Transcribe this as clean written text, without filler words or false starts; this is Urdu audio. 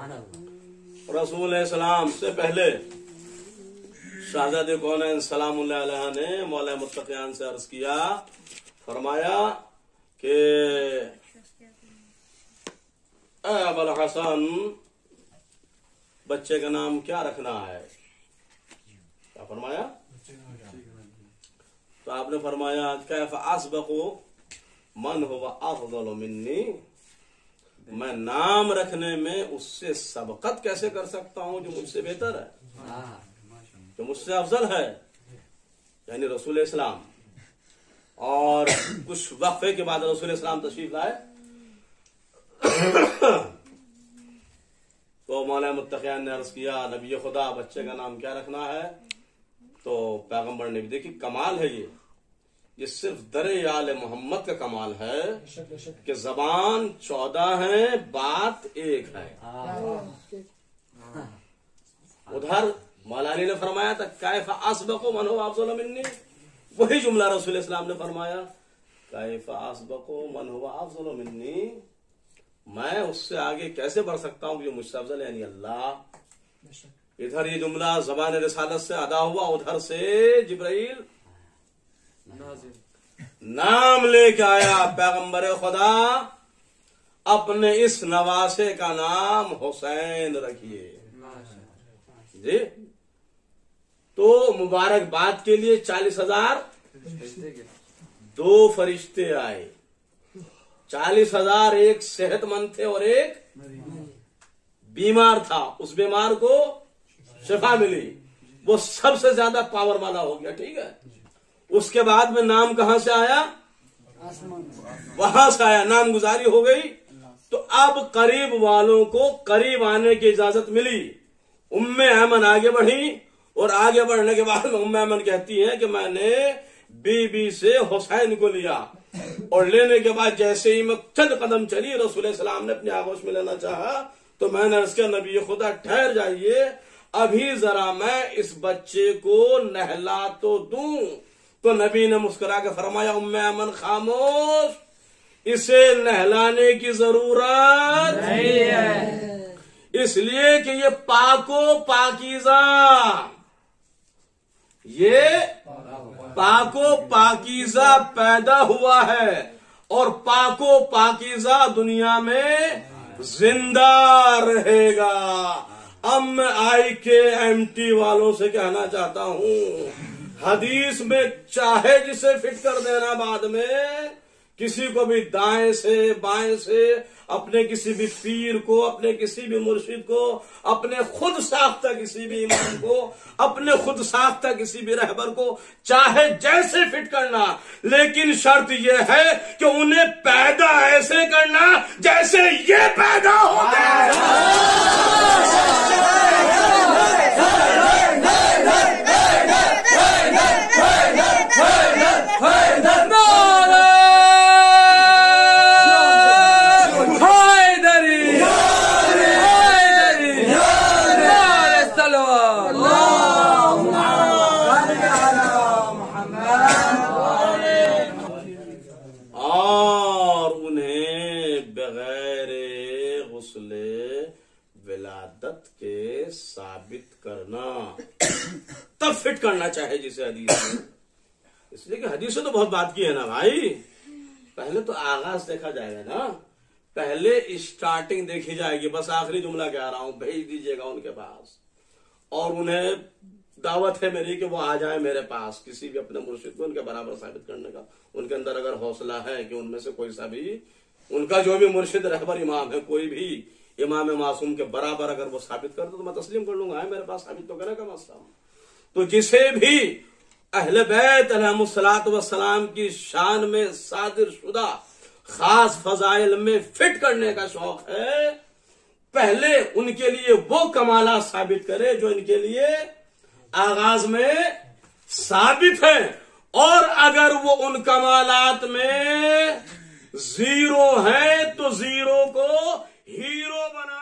رسول اسلام سے پہلے شہزادے کونین سلام اللہ علیہ نے مولا متقیان سے عرض کیا، فرمایا کہ اے ابوالحسن بچے کا نام کیا رکھنا ہے؟ کیا فرمایا؟ تو آپ نے فرمایا کیف اسبق من هو افضل منی، میں نام رکھنے میں اس سے سبقت کیسے کر سکتا ہوں جو مجھ سے بہتر ہے، جو مجھ سے افضل ہے، یعنی رسول اسلام۔ اور کچھ وقفے کے بعد رسول اسلام تشریف لائے تو مولا متقیان نے عرض کیا نبی خدا بچے کا نام کیا رکھنا ہے؟ تو پیغمبر نے بھی دیکھی کمال ہے، یہ صرف در آل محمد کا کمال ہے کہ زبان 14 ہے، بات ایک ہے۔ ادھر مولانا نے فرمایا تھا کیف اسبق من هو افضل منی، وہی جملہ رسول اسلام نے فرمایا کیف اسبق من هو افضل منی، میں اس سے آگے کیسے بڑھ سکتا ہوں جو مجھ سے افضل ہے، یعنی اللہ۔ ادھر یہ جملہ زبان رسالت سے ادا ہوا، ادھر سے جبرائیل نام لے کے آیا پیغمبر خدا اپنے اس نواسے کا نام حسین رکھیے جی۔ تو مبارکباد کے لیے 40,000 2 فرشتے آئے، 40,000 ایک صحت مند تھے اور ایک بیمار تھا، اس بیمار کو شفا ملی، وہ سب سے زیادہ پاور والا ہو گیا، ٹھیک ہے۔ اس کے بعد میں نام کہاں سے آیا؟ وہاں سے آیا، نام گزاری ہو گئی۔ تو اب قریب والوں کو قریب آنے کی اجازت ملی، ام ایمن آگے بڑھی، اور آگے بڑھنے کے بعد ام ایمن کہتی ہے کہ میں نے بی بی سے حسین کو لیا، اور لینے کے بعد جیسے ہی میں چند قدم چلی رسول السلام نے اپنے آغوش میں لینا چاہا تو میں نے عرض کیا نبی خدا ٹھہر جائیے، ابھی ذرا میں اس بچے کو نہلا تو دوں۔ تو نبی نے مسکرا کے فرمایا ام ایمن خاموش، اسے نہلانے کی ضرورت نہیں ہے، اس لیے کہ یہ پاک و پاکیزہ، یہ پاک و پاکیزہ پیدا ہوا ہے، اور پاک و پاکیزہ دنیا میں زندہ رہے گا۔ اب میں IKMT والوں سے کہنا چاہتا ہوں حدیث میں چاہے جسے فٹ کر دینا، بعد میں کسی کو بھی دائیں سے بائیں سے، اپنے کسی بھی پیر کو، اپنے کسی بھی مرشد کو، اپنے خود ساختہ کسی بھی امام کو، اپنے خود ساختہ کسی بھی رہبر کو چاہے جیسے فٹ کرنا، لیکن شرط یہ ہے کہ انہیں پیدا ایسے کرنا جیسے یہ پیدا ہوتے ہیں۔ اور انہیں بغیر غسل ولادت کے ثابت کرنا، تب فٹ کرنا چاہے جسے حدیث میں، اس لیے کہ حدیث سے تو بہت بات کی ہے نا بھائی، پہلے تو آغاز دیکھا جائے گا نا، پہلے اسٹارٹنگ دیکھی جائے گی، بس آخری جملہ کہہ رہا ہوں، بھیج دیجئے گا ان کے پاس، اور انہیں دعوت ہے میری کہ وہ آ جائیں میرے پاس، کسی بھی اپنے مرشد کو ان کے برابر ثابت کرنے کا، ان کے اندر اگر حوصلہ ہے کہ ان میں سے کوئی سا بھی ان کا جو بھی مرشد رہبر امام ہے، کوئی بھی امام معصوم کے برابر اگر وہ ثابت کر دو تو میں تسلیم کر لوں گا، میرے پاس ثابت تو کرے گا مسئلہ۔ تو جسے بھی اہل بیت علیہم الصلوۃ والسلام کی شان میں صادر شدہ خاص فضائل میں فٹ کرنے کا شوق ہے، پہلے ان کے لیے وہ کمالات ثابت کرے جو ان کے لیے آغاز میں ثابت ہے، اور اگر وہ ان کمالات میں زیرو ہے تو زیرو کو ہیرو بنا